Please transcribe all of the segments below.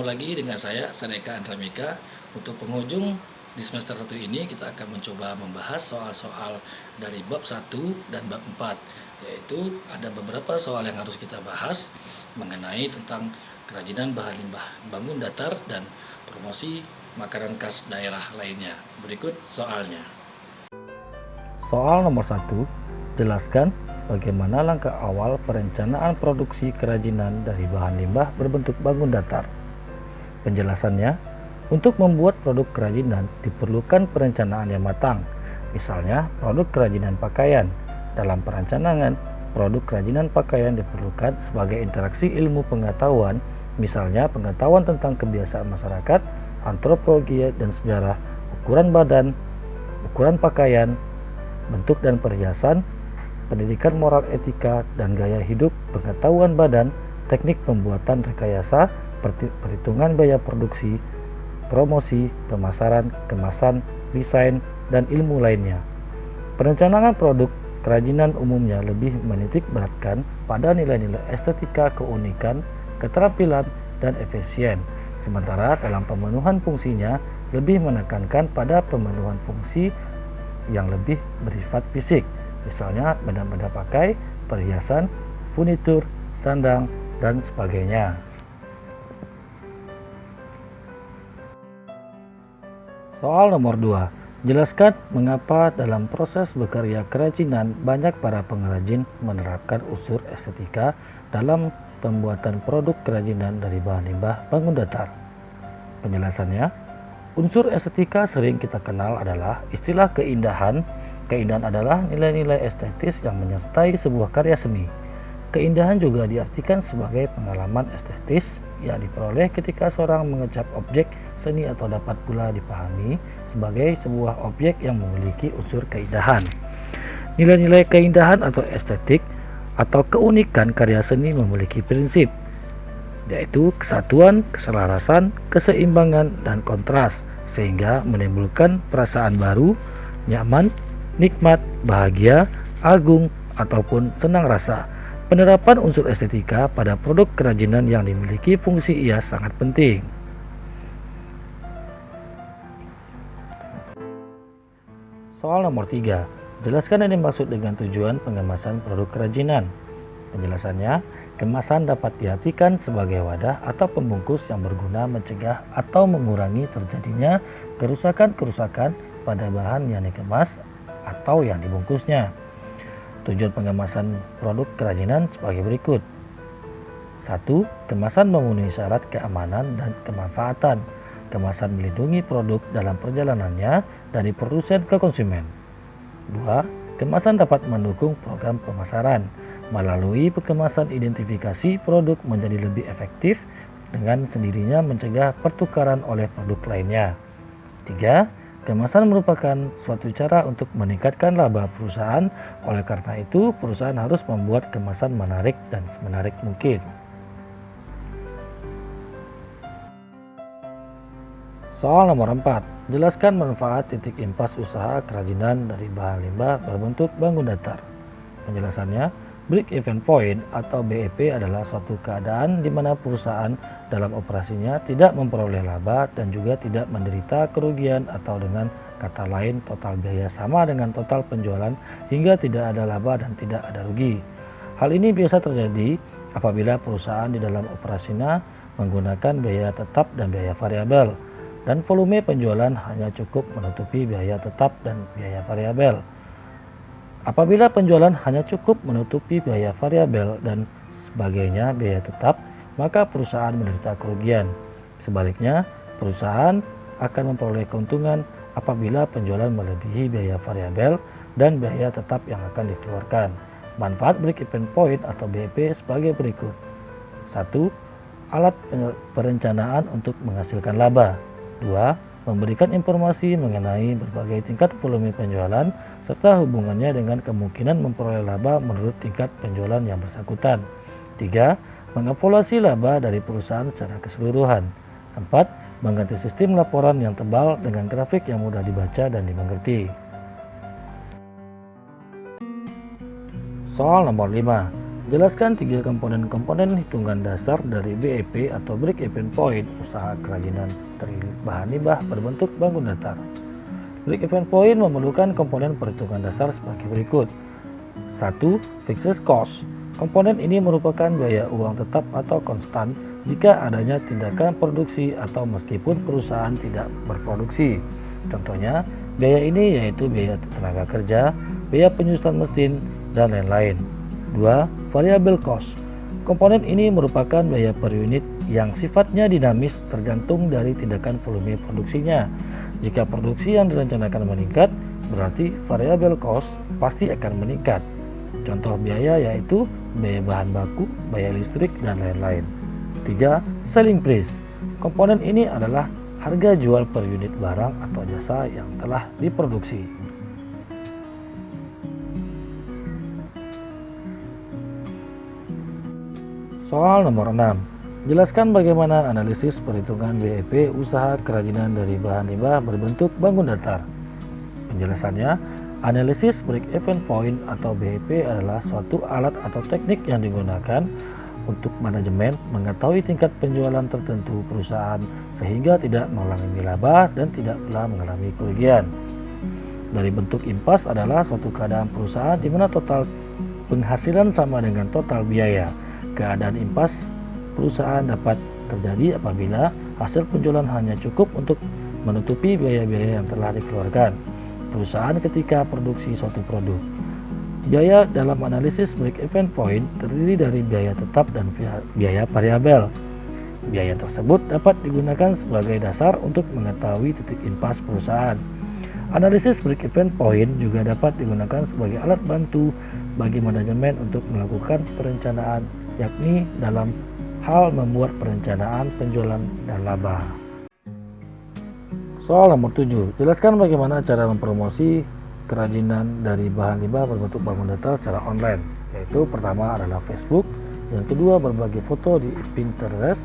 lagi dengan saya, Saneka Andramika. Untuk penghujung di semester 1 ini kita akan mencoba membahas soal-soal dari bab 1 dan bab 4. Yaitu ada beberapa soal yang harus kita bahas mengenai tentang kerajinan bahan limbah bangun datar dan promosi makanan khas daerah lainnya. Berikut soalnya. Soal nomor 1, jelaskan bagaimana langkah awal perencanaan produksi kerajinan dari bahan limbah berbentuk bangun datar. Penjelasannya, untuk membuat produk kerajinan diperlukan perencanaan yang matang. Misalnya, produk kerajinan pakaian. Dalam perencanaan, produk kerajinan pakaian diperlukan sebagai interaksi ilmu pengetahuan, misalnya pengetahuan tentang kebiasaan masyarakat, antropologi dan sejarah, ukuran badan, ukuran pakaian, bentuk dan perhiasan, pendidikan moral etika dan gaya hidup, pengetahuan badan, teknik pembuatan rekayasa, perhitungan biaya produksi, promosi, pemasaran, kemasan, desain, dan ilmu lainnya. Perencanaan produk kerajinan umumnya lebih menitik beratkan pada nilai-nilai estetika, keunikan, keterampilan, dan efisien. Sementara dalam pemenuhan fungsinya lebih menekankan pada pemenuhan fungsi yang lebih bersifat fisik, misalnya benda-benda pakai, perhiasan, furnitur, sandang, dan sebagainya. Soal nomor 2, jelaskan mengapa dalam proses berkarya kerajinan banyak para pengrajin menerapkan unsur estetika dalam pembuatan produk kerajinan dari bahan limbah bangun datar. Penjelasannya, unsur estetika sering kita kenal adalah istilah keindahan. Keindahan adalah nilai-nilai estetis yang menyertai sebuah karya seni. Keindahan juga diartikan sebagai pengalaman estetis yang diperoleh ketika seorang mengecap objek seni atau dapat pula dipahami sebagai sebuah objek yang memiliki unsur keindahan. Nilai-nilai keindahan atau estetik atau keunikan karya seni memiliki prinsip, yaitu kesatuan, keselarasan, keseimbangan, dan kontras, sehingga menimbulkan perasaan baru, nyaman, nikmat, bahagia, agung, ataupun senang rasa. Penerapan unsur estetika pada produk kerajinan yang dimiliki fungsi hias sangat penting. Soal nomor 3, jelaskan yang dimaksud dengan tujuan pengemasan produk kerajinan. Penjelasannya, kemasan dapat diartikan sebagai wadah atau pembungkus yang berguna mencegah atau mengurangi terjadinya kerusakan-kerusakan pada bahan yang dikemas atau yang dibungkusnya. Tujuan pengemasan produk kerajinan sebagai berikut. 1. Kemasan memenuhi syarat keamanan dan kemanfaatan. Kemasan melindungi produk dalam perjalanannya dari produsen ke konsumen. 2. Kemasan dapat mendukung program pemasaran. Melalui kemasan identifikasi produk menjadi lebih efektif dengan sendirinya mencegah pertukaran oleh produk lainnya. 3. Kemasan merupakan suatu cara untuk meningkatkan laba perusahaan, oleh karena itu perusahaan harus membuat kemasan menarik dan semenarik mungkin. Soal nomor 4, jelaskan manfaat titik impas usaha kerajinan dari bahan limbah berbentuk bangun datar. Penjelasannya, break even point atau BEP adalah suatu keadaan di mana perusahaan dalam operasinya tidak memperoleh laba dan juga tidak menderita kerugian, atau dengan kata lain total biaya sama dengan total penjualan hingga tidak ada laba dan tidak ada rugi. Hal ini biasa terjadi apabila perusahaan di dalam operasinya menggunakan biaya tetap dan biaya variabel, dan volume penjualan hanya cukup menutupi biaya tetap dan biaya variabel. Apabila penjualan hanya cukup menutupi biaya variabel dan sebagainya biaya tetap, maka perusahaan menderita kerugian. Sebaliknya, perusahaan akan memperoleh keuntungan apabila penjualan melebihi biaya variabel dan biaya tetap yang akan dikeluarkan. Manfaat break even point atau BEP sebagai berikut. 1. Alat perencanaan untuk menghasilkan laba. 2. Memberikan informasi mengenai berbagai tingkat volume penjualan serta hubungannya dengan kemungkinan memperoleh laba menurut tingkat penjualan yang bersangkutan. 3. Mengevaluasi laba dari perusahaan secara keseluruhan. 4. Mengganti sistem laporan yang tebal dengan grafik yang mudah dibaca dan dimengerti. Soal nomor 5. Jelaskan 3 komponen-komponen hitungan dasar dari BEP atau Break Even Point usaha kerajinan dari bahan limbah berbentuk bangun datar. Break Even Point memerlukan komponen perhitungan dasar sebagai berikut. 1. Fixed Cost. Komponen ini merupakan biaya uang tetap atau konstan jika adanya tindakan produksi atau meskipun perusahaan tidak berproduksi. Contohnya, biaya ini yaitu biaya tenaga kerja, biaya penyusunan mesin, dan lain-lain. 2. Variable cost. Komponen ini merupakan biaya per unit yang sifatnya dinamis tergantung dari tindakan volume produksinya. Jika produksi yang direncanakan meningkat, berarti variable cost pasti akan meningkat. Contoh biaya yaitu biaya bahan baku, biaya listrik, dan lain-lain. 3. Selling price. Komponen ini adalah harga jual per unit barang atau jasa yang telah diproduksi. Soal nomor 6. Jelaskan bagaimana analisis perhitungan BEP usaha kerajinan dari bahan limbah berbentuk bangun datar. Penjelasannya, analisis Break Even Point atau BEP adalah suatu alat atau teknik yang digunakan untuk manajemen mengetahui tingkat penjualan tertentu perusahaan sehingga tidak mengalami laba dan tidak pula mengalami kerugian. Dari bentuk impas adalah suatu keadaan perusahaan di mana total penghasilan sama dengan total biaya. Keadaan impas perusahaan dapat terjadi apabila hasil penjualan hanya cukup untuk menutupi biaya-biaya yang telah dikeluarkan perusahaan ketika produksi suatu produk. Biaya dalam analisis Break Even Point terdiri dari biaya tetap dan biaya variabel. Biaya tersebut dapat digunakan sebagai dasar untuk mengetahui titik impas perusahaan. Analisis Break Even Point juga dapat digunakan sebagai alat bantu bagi manajemen untuk melakukan perencanaan, yakni dalam hal membuat perencanaan penjualan dan laba. Soal nomor 7. Jelaskan bagaimana cara mempromosi kerajinan dari bahan limbah berbentuk bangun datar secara online. Yaitu pertama adalah Facebook, yang kedua berbagi foto di Pinterest,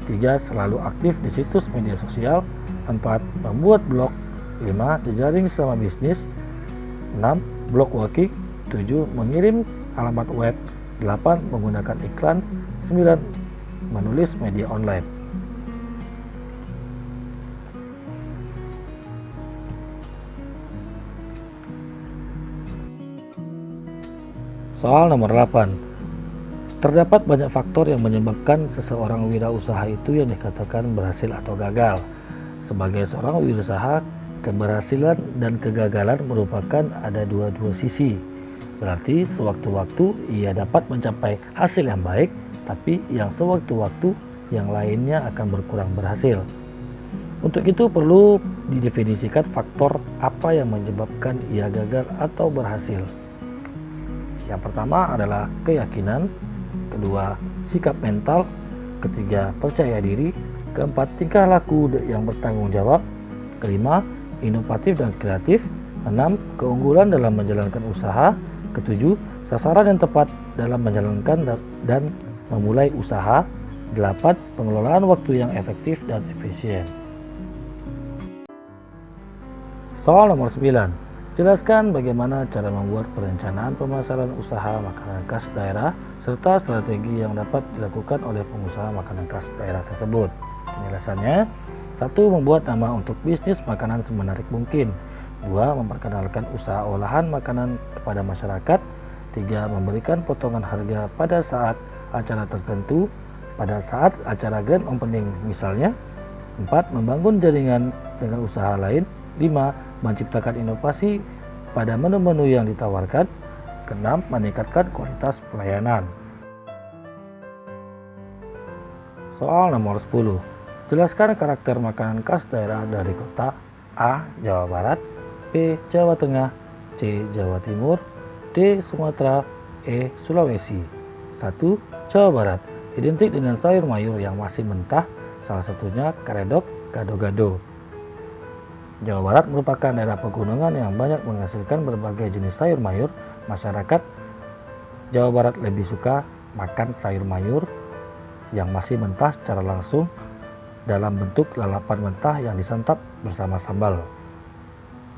3. Selalu aktif di situs media sosial, 4. Membuat blog, 5. Jejaring selama bisnis, 6. Blog walking, 7. Mengirim alamat web, 8. Menggunakan iklan, 9. Menulis media online. Soal nomor 8. Terdapat banyak faktor yang menyebabkan seseorang wirausaha itu yang dikatakan berhasil atau gagal. Sebagai seorang wirausaha, keberhasilan dan kegagalan merupakan ada dua sisi. Berarti sewaktu-waktu ia dapat mencapai hasil yang baik, tapi yang sewaktu-waktu yang lainnya akan berkurang berhasil. Untuk itu perlu didefinisikan faktor apa yang menyebabkan ia gagal atau berhasil. Yang pertama adalah keyakinan, kedua sikap mental, ketiga percaya diri, keempat tingkah laku yang bertanggung jawab, kelima inovatif dan kreatif, 6. Keunggulan dalam menjalankan usaha, ketujuh sasaran yang tepat dalam menjalankan dan memulai usaha, 8. Pengelolaan waktu yang efektif dan efisien. Soal nomor 9. Jelaskan bagaimana cara membuat perencanaan pemasaran usaha makanan khas daerah serta strategi yang dapat dilakukan oleh pengusaha makanan khas daerah tersebut. Penjelasannya, 1. Membuat nama untuk bisnis makanan semenarik mungkin. 2. Memperkenalkan usaha olahan makanan kepada masyarakat. 3. Memberikan potongan harga pada saat acara tertentu, pada saat acara grand opening misalnya. 4. Membangun jaringan dengan usaha lain. 5. Menciptakan inovasi pada menu-menu yang ditawarkan. 6. Meningkatkan kualitas pelayanan. Soal nomor 10. Jelaskan karakter makanan khas daerah dari kota A. Jawa Barat, B. Jawa Tengah, C. Jawa Timur, D. Sumatera, E. Sulawesi. 1. Jawa Barat identik dengan sayur mayur yang masih mentah, salah satunya karedok, gado-gado. Jawa Barat merupakan daerah pegunungan yang banyak menghasilkan berbagai jenis sayur mayur. Masyarakat Jawa Barat lebih suka makan sayur mayur yang masih mentah secara langsung dalam bentuk lalapan mentah yang disantap bersama sambal.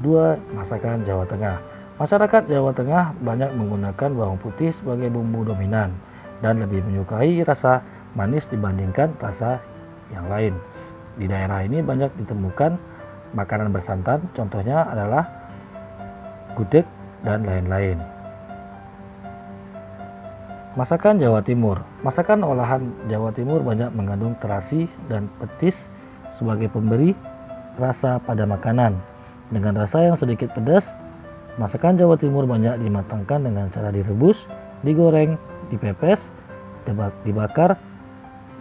2. Masakan Jawa Tengah. Masyarakat Jawa Tengah banyak menggunakan bawang putih sebagai bumbu dominan dan lebih menyukai rasa manis dibandingkan rasa yang lain. Di daerah ini banyak ditemukan makanan bersantan, contohnya adalah gudeg dan lain-lain. Masakan Jawa Timur. Masakan olahan Jawa Timur banyak mengandung terasi dan petis sebagai pemberi rasa pada makanan. Dengan rasa yang sedikit pedas, masakan Jawa Timur banyak dimatangkan dengan cara direbus, digoreng, dipepes, dibakar,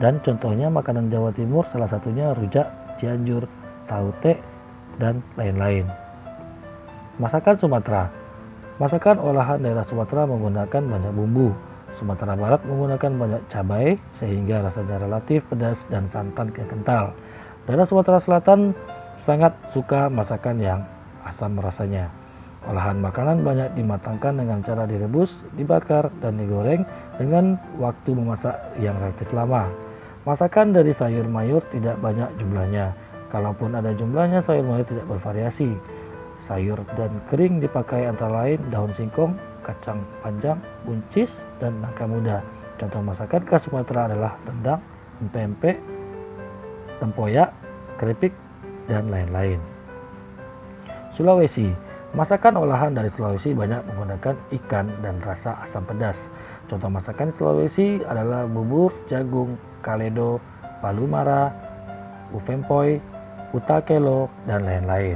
dan contohnya makanan Jawa Timur salah satunya rujak Cianjur, taute, dan lain-lain. Masakan Sumatera. Masakan olahan daerah Sumatera menggunakan banyak bumbu. Sumatera Barat menggunakan banyak cabai sehingga rasanya relatif pedas dan santan yang kental. Daerah Sumatera Selatan sangat suka masakan yang asam rasanya. Olahan makanan banyak dimatangkan dengan cara direbus, dibakar, dan digoreng dengan waktu memasak yang relatif lama. Masakan dari sayur mayur tidak banyak jumlahnya. Kalaupun ada jumlahnya, sayur mayur tidak bervariasi. Sayur dan kering dipakai antara lain daun singkong, kacang panjang, buncis, dan nangka muda. Contoh masakan khas Sumatera adalah rendang, empek-empek, tempoyak, keripik, dan lain-lain. Sulawesi. Masakan olahan dari Sulawesi banyak menggunakan ikan dan rasa asam pedas. Contoh masakan Sulawesi adalah bubur jagung, kaledo, palu mara, ufempoy, utakelo, dan lain-lain.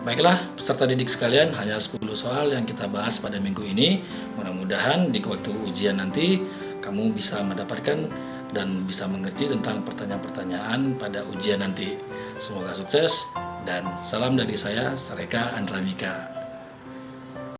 Baiklah, peserta didik sekalian, hanya 10 soal yang kita bahas pada minggu ini. Mudah-mudahan di waktu ujian nanti kamu bisa mendapatkan dan bisa mengerti tentang pertanyaan-pertanyaan pada ujian nanti. Semoga sukses dan salam dari saya, Sareka Andramika.